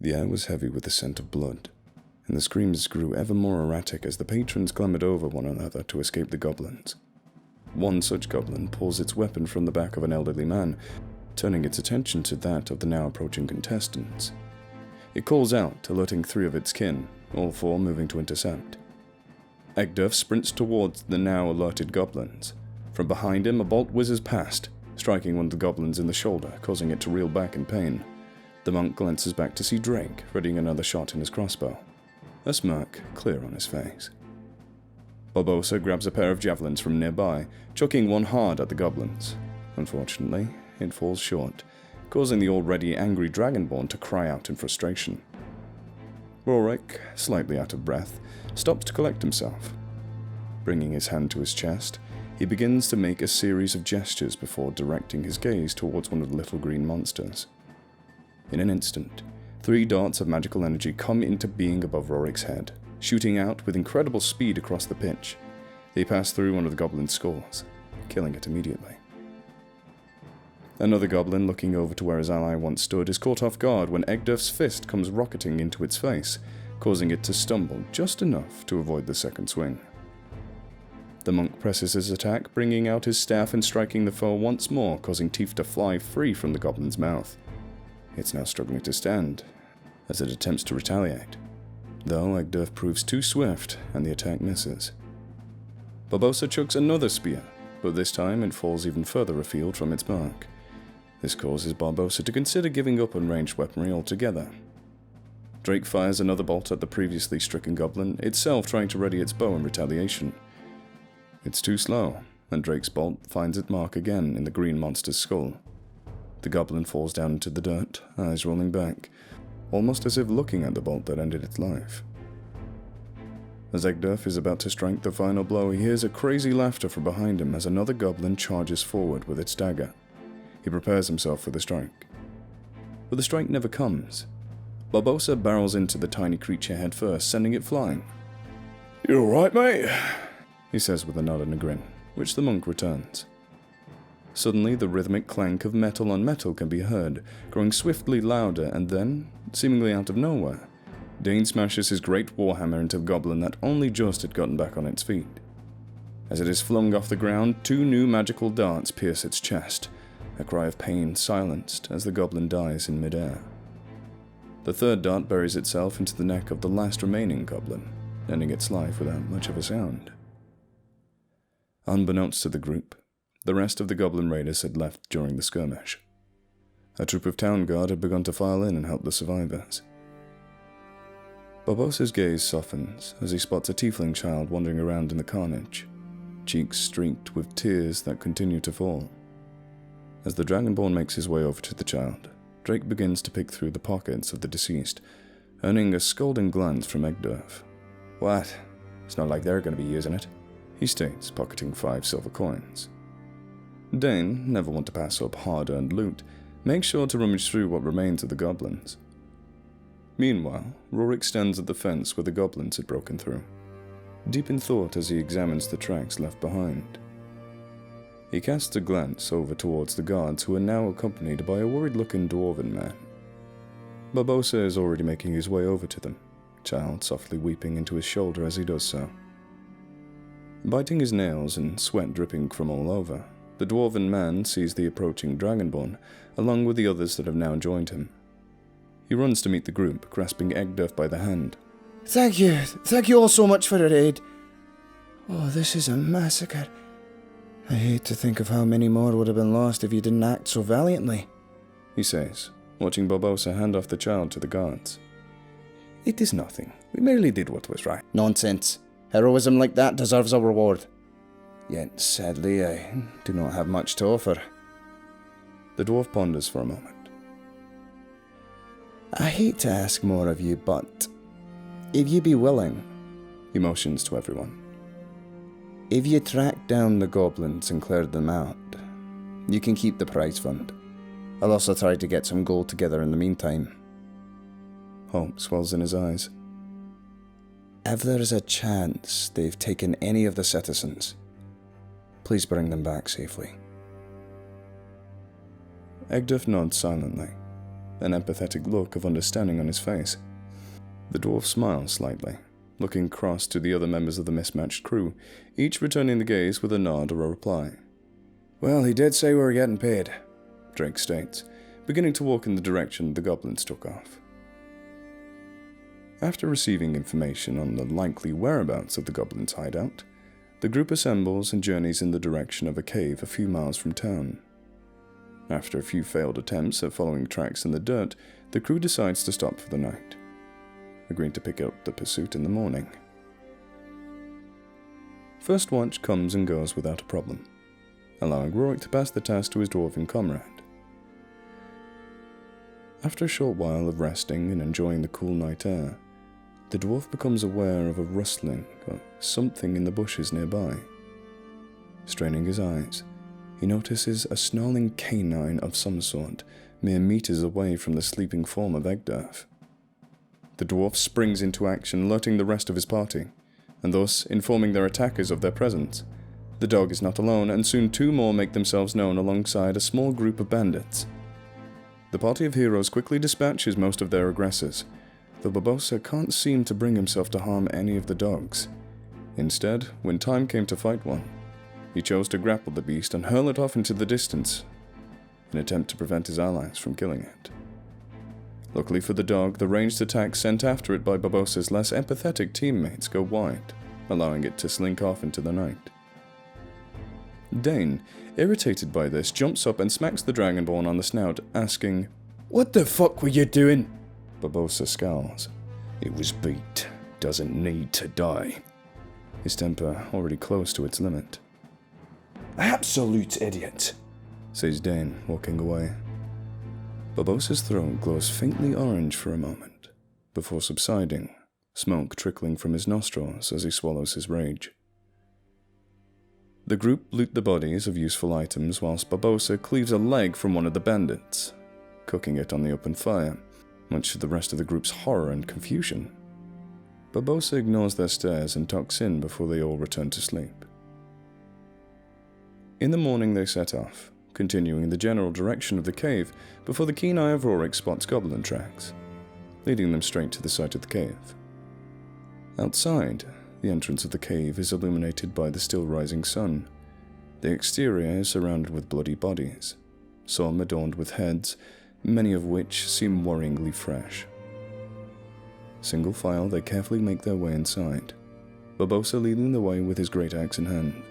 The air was heavy with the scent of blood, and the screams grew ever more erratic as the patrons clambered over one another to escape the goblins. One such goblin pulls its weapon from the back of an elderly man, turning its attention to that of the now approaching contestants. It calls out, alerting 3 of its kin, all 4 moving to intercept. Egdurf sprints towards the now alerted goblins. From behind him, a bolt whizzes past, striking one of the goblins in the shoulder, causing it to reel back in pain. The monk glances back to see Drake, readying another shot in his crossbow, a smirk clear on his face. Barbossa grabs a pair of javelins from nearby, chucking one hard at the goblins. Unfortunately, it falls short, causing the already angry Dragonborn to cry out in frustration. Rorik, slightly out of breath, stops to collect himself. Bringing his hand to his chest, he begins to make a series of gestures before directing his gaze towards one of the little green monsters. In an instant, 3 darts of magical energy come into being above Rorik's head, shooting out with incredible speed across the pitch. They pass through one of the goblin's skulls, killing it immediately. Another goblin, looking over to where his ally once stood, is caught off guard when Egdurf's fist comes rocketing into its face, causing it to stumble just enough to avoid the second swing. The monk presses his attack, bringing out his staff and striking the foe once more, causing teeth to fly free from the goblin's mouth. It's now struggling to stand, as it attempts to retaliate, though Egdurf proves too swift and the attack misses. Barbossa chucks another spear, but this time it falls even further afield from its mark. This causes Barbossa to consider giving up on ranged weaponry altogether. Drake fires another bolt at the previously stricken goblin, itself trying to ready its bow in retaliation. It's too slow, and Drake's bolt finds its mark again in the green monster's skull. The goblin falls down into the dirt, eyes rolling back, almost as if looking at the bolt that ended its life. As Egdurf is about to strike the final blow, he hears a crazy laughter from behind him as another goblin charges forward with its dagger. He prepares himself for the strike. But the strike never comes. Barbossa barrels into the tiny creature head first, sending it flying. "You alright, mate?" he says with a nod and a grin, which the monk returns. Suddenly, the rhythmic clank of metal on metal can be heard, growing swiftly louder, and then, seemingly out of nowhere, Dane smashes his great warhammer into the goblin that only just had gotten back on its feet. As it is flung off the ground, 2 new magical darts pierce its chest, a cry of pain silenced as the goblin dies in midair. The 3rd dart buries itself into the neck of the last remaining goblin, ending its life without much of a sound. Unbeknownst to the group, the rest of the goblin raiders had left during the skirmish. A troop of town guard had begun to file in and help the survivors. Barbossa's gaze softens as he spots a tiefling child wandering around in the carnage, cheeks streaked with tears that continue to fall. As the Dragonborn makes his way over to the child, Drake begins to pick through the pockets of the deceased, earning a scolding glance from Egdurf. "What? It's not like they're going to be using it," he states, pocketing 5 silver coins. Dane, never one to pass up hard-earned loot, makes sure to rummage through what remains of the goblins. Meanwhile, Rorik stands at the fence where the goblins had broken through, deep in thought as he examines the tracks left behind. He casts a glance over towards the guards, who are now accompanied by a worried-looking dwarven man. Barbossa is already making his way over to them, child softly weeping into his shoulder as he does so. Biting his nails and sweat dripping from all over, the dwarven man sees the approaching Dragonborn, along with the others that have now joined him. He runs to meet the group, grasping Egdurf by the hand. Thank you all so much for your aid. Oh, this is a massacre. I hate to think of how many more would have been lost if you didn't act so valiantly, he says, watching Barbossa hand off the child to the guards. It is nothing. We merely did what was right. Nonsense. Heroism like that deserves a reward. Yet, sadly, I do not have much to offer. The dwarf ponders for a moment. I hate to ask more of you, but if you be willing, he motions to everyone. If you track down the goblins and clear them out, you can keep the prize fund. I'll also try to get some gold together in the meantime. Hope swells in his eyes. If there's a chance they've taken any of the citizens, please bring them back safely. Egdurf nods silently. an empathetic look of understanding on his face. The dwarf smiles slightly, looking across to the other members of the mismatched crew, each returning the gaze with a nod or a reply. Well, he did say we were getting paid, Drake states, beginning to walk in the direction the goblins took off. After receiving information on the likely whereabouts of the goblins' hideout, the group assembles and journeys in the direction of a cave a few miles from town. After a few failed attempts at following tracks in the dirt, the crew decides to stop for the night, agreeing to pick up the pursuit in the morning. First watch comes and goes without a problem, allowing Rorik to pass the task to his dwarven comrade. After a short while of resting and enjoying the cool night air, the dwarf becomes aware of a rustling or something in the bushes nearby. Straining his eyes, he notices a snarling canine of some sort, mere meters away from the sleeping form of Egdaf. The dwarf springs into action, alerting the rest of his party, and thus informing their attackers of their presence. The dog is not alone, and soon two more make themselves known alongside a small group of bandits. The party of heroes quickly dispatches most of their aggressors, though Barbossa can't seem to bring himself to harm any of the dogs. Instead, when time came to fight one, he chose to grapple the beast and hurl it off into the distance, in an attempt to prevent his allies from killing it. Luckily for the dog, the ranged attacks sent after it by Barbossa's less empathetic teammates go wide, allowing it to slink off into the night. Dane, irritated by this, jumps up and smacks the Dragonborn on the snout, asking, "What the fuck were you doing?" Barbossa scowls. "It was beat. Doesn't need to die." His temper already close to its limit. "Absolute idiot," says Dane, walking away. Barbossa's throat glows faintly orange for a moment, before subsiding, smoke trickling from his nostrils as he swallows his rage. The group loot the bodies of useful items whilst Barbossa cleaves a leg from one of the bandits, cooking it on the open fire, much to the rest of the group's horror and confusion. Barbossa ignores their stares and tucks in before they all return to sleep. In the morning they set off, continuing in the general direction of the cave before the keen eye of Rorik spots goblin tracks, leading them straight to the site of the cave. Outside, the entrance of the cave is illuminated by the still rising sun. The exterior is surrounded with bloody bodies, some adorned with heads, many of which seem worryingly fresh. Single file, they carefully make their way inside, Barbossa leading the way with his great axe in hand.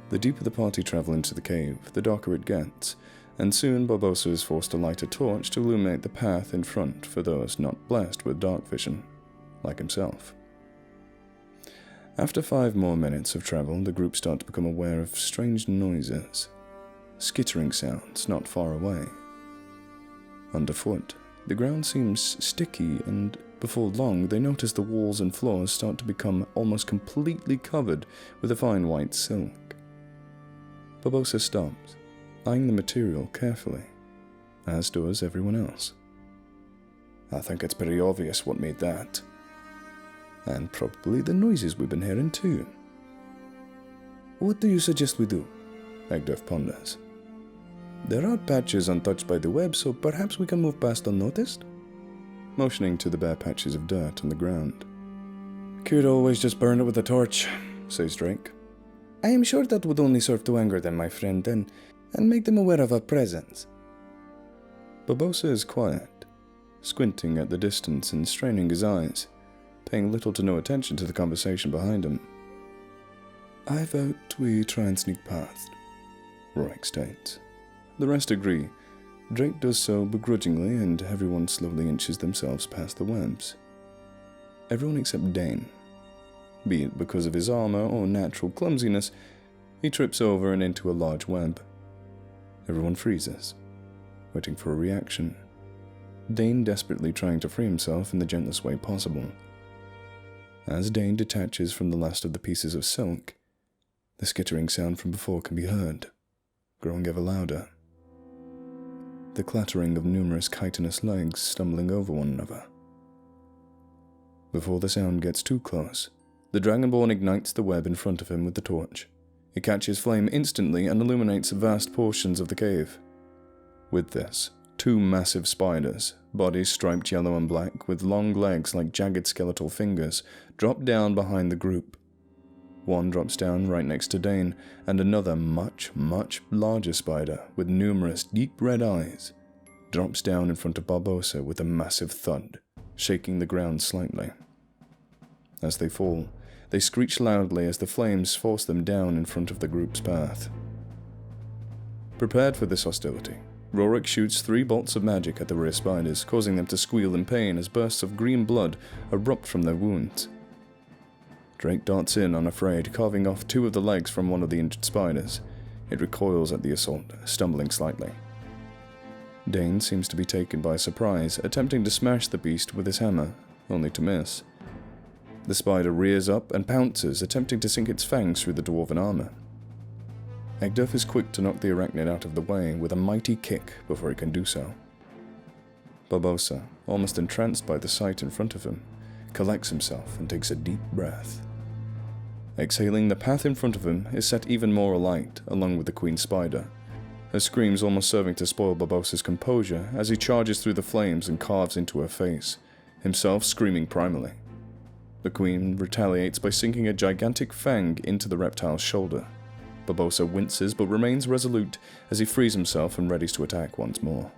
The deeper the party travel into the cave, the darker it gets, and soon Barbossa is forced to light a torch to illuminate the path in front for those not blessed with dark vision, like himself. After 5 more minutes of travel, the group start to become aware of strange noises, skittering sounds not far away. Underfoot, the ground seems sticky, and before long they notice the walls and floors start to become almost completely covered with a fine white silk. Barbossa stops, eyeing the material carefully, as does everyone else. "I think it's pretty obvious what made that. And probably the noises we've been hearing too." "What do you suggest we do?" Egdaf ponders. "There are patches untouched by the web, so perhaps we can move past unnoticed?" Motioning to the bare patches of dirt on the ground. "Could always just burn it with a torch," says Drake. "I am sure that would only serve to anger them, my friend, and make them aware of our presence." Barbossa is quiet, squinting at the distance and straining his eyes, paying little to no attention to the conversation behind him. "I vote we try and sneak past," Rorik states. The rest agree. Drake does so begrudgingly, and everyone slowly inches themselves past the webs. Everyone except Dane. Be it because of his armor or natural clumsiness, he trips over and into a large web. Everyone freezes, waiting for a reaction. Dane desperately trying to free himself in the gentlest way possible. As Dane detaches from the last of the pieces of silk, the skittering sound from before can be heard, growing ever louder. The clattering of numerous chitinous legs stumbling over one another. Before the sound gets too close, the Dragonborn ignites the web in front of him with the torch. It catches flame instantly and illuminates vast portions of the cave. With this, Two massive spiders, bodies striped yellow and black, with long legs like jagged skeletal fingers, drop down behind the group. One drops down right next to Dane, and another much larger spider, with numerous deep red eyes, drops down in front of Barbossa with a massive thud, shaking the ground slightly. As they fall, they screech loudly as the flames force them down in front of the group's path. Prepared for this hostility, Rorik shoots 3 bolts of magic at the rear spiders, causing them to squeal in pain as bursts of green blood erupt from their wounds. Drake darts in unafraid, carving off 2 of the legs from one of the injured spiders. It recoils at the assault, stumbling slightly. Dane seems to be taken by surprise, attempting to smash the beast with his hammer, only to miss. The spider rears up and pounces, attempting to sink its fangs through the dwarven armor. Egduf is quick to knock the arachnid out of the way with a mighty kick before he can do so. Barbossa, almost entranced by the sight in front of him, collects himself and takes a deep breath. Exhaling, the path in front of him is set even more alight, along with the queen spider, her screams almost serving to spoil Barbossa's composure as he charges through the flames and carves into her face, himself screaming primally. The queen retaliates by sinking a gigantic fang into the reptile's shoulder. Barbossa winces but remains resolute as he frees himself and readies to attack once more.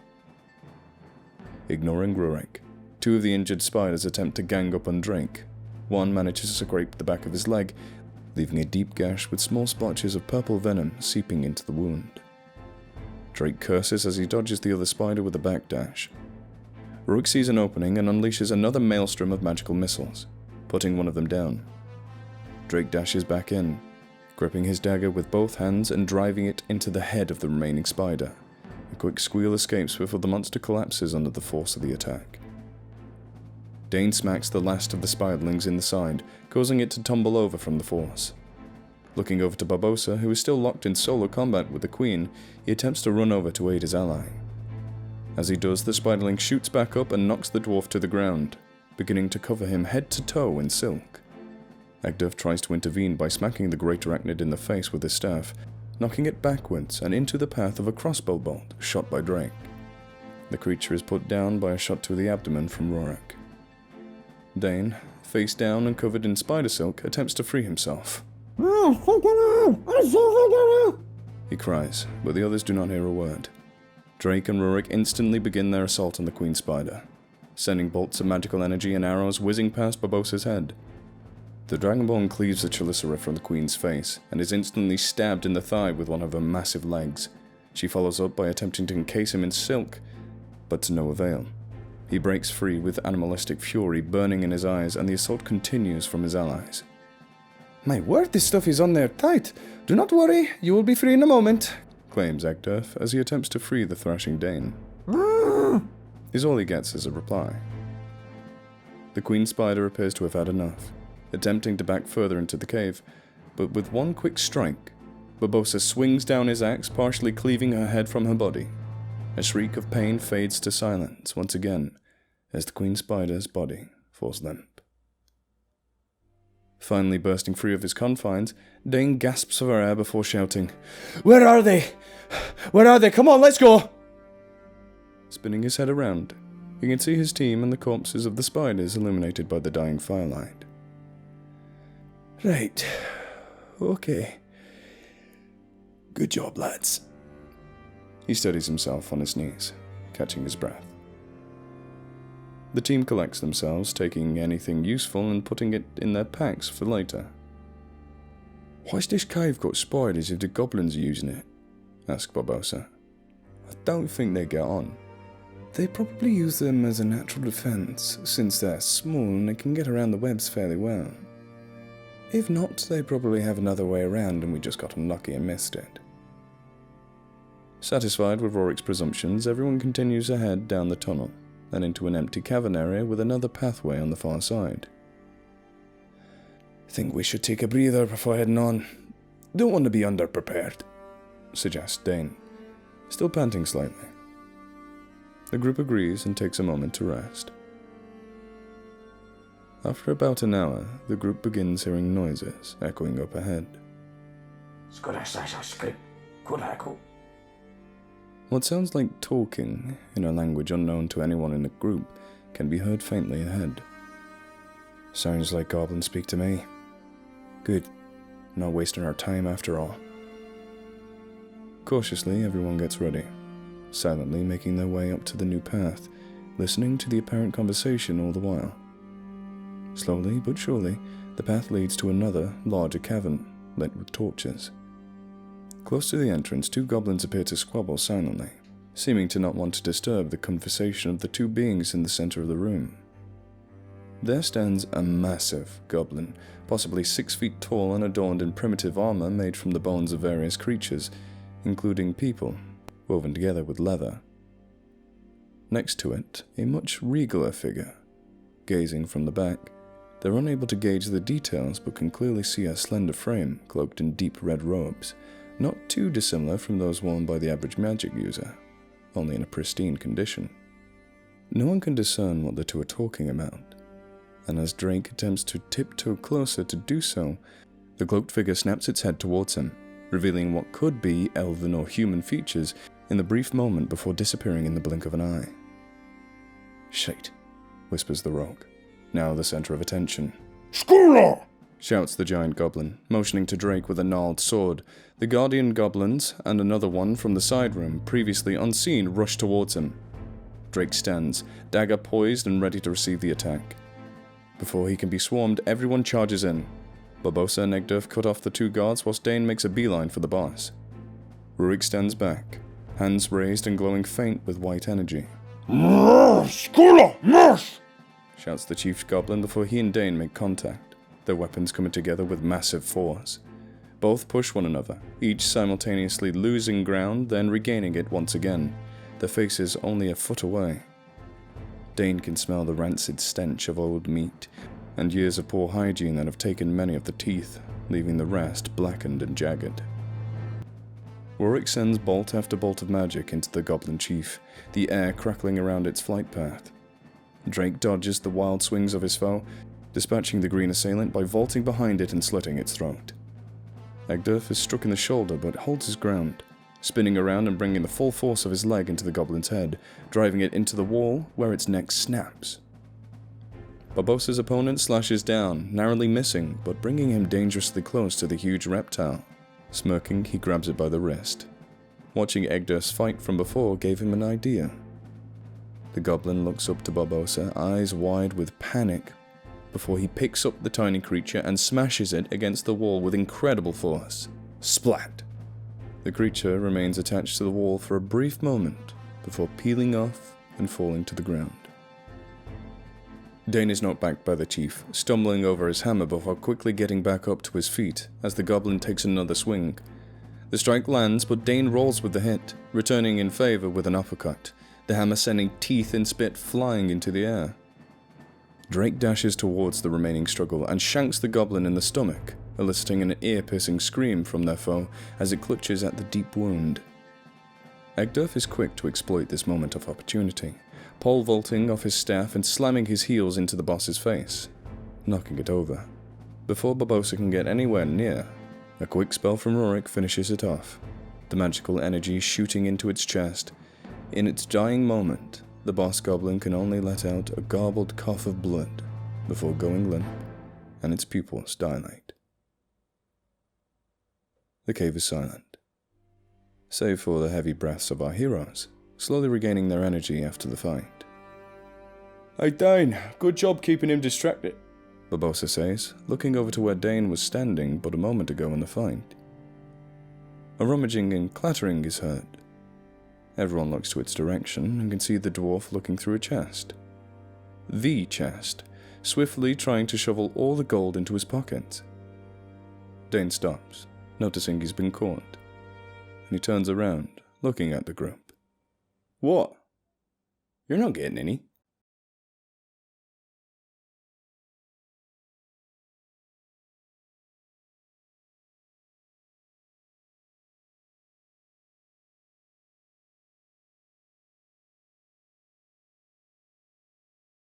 Ignoring Rurik, 2 of the injured spiders attempt to gang up on Drake. One manages to scrape the back of his leg, leaving a deep gash with small splotches of purple venom seeping into the wound. Drake curses as he dodges the other spider with a backdash. Rurik sees an opening and unleashes another maelstrom of magical missiles, putting one of them down. Drake dashes back in, gripping his dagger with both hands and driving it into the head of the remaining spider. A quick squeal escapes before the monster collapses under the force of the attack. Dane smacks the last of the spiderlings in the side, causing it to tumble over from the force. Looking over to Barbossa, who is still locked in solo combat with the queen, he attempts to run over to aid his ally. As he does, the spiderling shoots back up and knocks the dwarf to the ground, beginning to cover him head to toe in silk. Egduf tries to intervene by smacking the great arachnid in the face with his staff, knocking it backwards and into the path of a crossbow bolt shot by Drake. The creature is put down by a shot to the abdomen from Rorik. Dane, face down and covered in spider silk, attempts to free himself. He cries, but the others do not hear a word. Drake and Rorik instantly begin their assault on the queen spider, sending bolts of magical energy and arrows whizzing past Barbossa's head. The Dragonborn cleaves the Chelicera from the queen's face, and is instantly stabbed in the thigh with one of her massive legs. She follows up by attempting to encase him in silk, but to no avail. He breaks free with animalistic fury burning in his eyes, and the assault continues from his allies. My word, this stuff is on there tight. Do not worry, you will be free in a moment, claims Egduf as he attempts to free the thrashing Dane. Is all he gets as a reply. The queen spider appears to have had enough, attempting to back further into the cave, but with one quick strike, Barbossa swings down his axe, partially cleaving her head from her body. A shriek of pain fades to silence once again as the queen spider's body falls limp. Finally bursting free of his confines, Dane gasps for air before shouting, "Where are they? Where are they? Come on, let's go!" Spinning his head around, he can see his team and the corpses of the spiders illuminated by the dying firelight. Right. Okay. Good job, lads. He steadies himself on his knees, catching his breath. The team collects themselves, taking anything useful and putting it in their packs for later. "Why's this cave got spiders if the goblins are using it?" asked Barbossa. "I don't think they get on." "They probably use them as a natural defense, since they're small and they can get around the webs fairly well. If not, they probably have another way around and we just got unlucky and missed it." Satisfied with Rorik's presumptions, everyone continues ahead down the tunnel, and into an empty cavern area with another pathway on the far side. "Think we should take a breather before heading on. Don't want to be underprepared," suggests Dane, still panting slightly. The group agrees and takes a moment to rest. After about an hour, the group begins hearing noises echoing up ahead. What sounds like talking, in a language unknown to anyone in the group, can be heard faintly ahead. Sounds like goblins speak to me. Good. Not wasting our time after all. Cautiously, everyone gets ready, silently making their way up to the new path, listening to the apparent conversation all the while. Slowly but surely, the path leads to another, larger cavern, lit with torches. Close to the entrance, two goblins appear to squabble silently, seeming to not want to disturb the conversation of the two beings in the center of the room. There stands a massive goblin, possibly 6 feet tall and adorned in primitive armor made from the bones of various creatures, including people, woven together with leather. Next to it, a much regaler figure. Gazing from the back, they're unable to gauge the details but can clearly see a slender frame cloaked in deep red robes, not too dissimilar from those worn by the average magic user, only in a pristine condition. No one can discern what the two are talking about, and as Drake attempts to tiptoe closer to do so, the cloaked figure snaps its head towards him, revealing what could be elven or human features in the brief moment before disappearing in the blink of an eye. "Shite," whispers the rogue, now the center of attention. "Skula!" shouts the giant goblin, motioning to Drake with a gnarled sword. The guardian goblins, and another one from the side room, previously unseen, rush towards him. Drake stands, dagger poised and ready to receive the attack. Before he can be swarmed, everyone charges in. Barbossa and Egdurf cut off the two guards whilst Dane makes a beeline for the boss. Rurik stands back, hands raised and glowing faint with white energy. "Skula! Mersh!" shouts the chief goblin before he and Dane make contact, their weapons coming together with massive force. Both push one another, each simultaneously losing ground, then regaining it once again, their faces only a foot away. Dane can smell the rancid stench of old meat, and years of poor hygiene that have taken many of the teeth, leaving the rest blackened and jagged. Rurik sends bolt after bolt of magic into the goblin chief, the air crackling around its flight path. Drake dodges the wild swings of his foe, dispatching the green assailant by vaulting behind it and slitting its throat. Egdurf is struck in the shoulder but holds his ground, spinning around and bringing the full force of his leg into the goblin's head, driving it into the wall where its neck snaps. Barbossa's opponent slashes down, narrowly missing, but bringing him dangerously close to the huge reptile. Smirking, he grabs it by the wrist. Watching Egdurf's fight from before gave him an idea. The goblin looks up to Barbossa, eyes wide with panic, before he picks up the tiny creature and smashes it against the wall with incredible force. Splat! The creature remains attached to the wall for a brief moment before peeling off and falling to the ground. Dane is knocked back by the chief, stumbling over his hammer before quickly getting back up to his feet as the goblin takes another swing. The strike lands, but Dane rolls with the hit, returning in favor with an uppercut, the hammer sending teeth and spit flying into the air. Drake dashes towards the remaining struggle and shanks the goblin in the stomach, eliciting an ear-piercing scream from their foe as it clutches at the deep wound. Egdurf is quick to exploit this moment of opportunity, pole vaulting off his staff and slamming his heels into the boss's face, knocking it over. Before Barbossa can get anywhere near, a quick spell from Rurik finishes it off, the magical energy shooting into its chest. In its dying moment, the boss goblin can only let out a garbled cough of blood before going limp, and its pupils dilate. The cave is silent, save for the heavy breaths of our heroes, slowly regaining their energy after the fight. "Hey Dane, good job keeping him distracted," Barbossa says, looking over to where Dane was standing but a moment ago in the fight. A rummaging and clattering is heard. Everyone looks to its direction and can see the dwarf looking through a chest. The chest, swiftly trying to shovel all the gold into his pockets. Dane stops, noticing he's been caught, and he turns around, looking at the group. "What? You're not getting any?"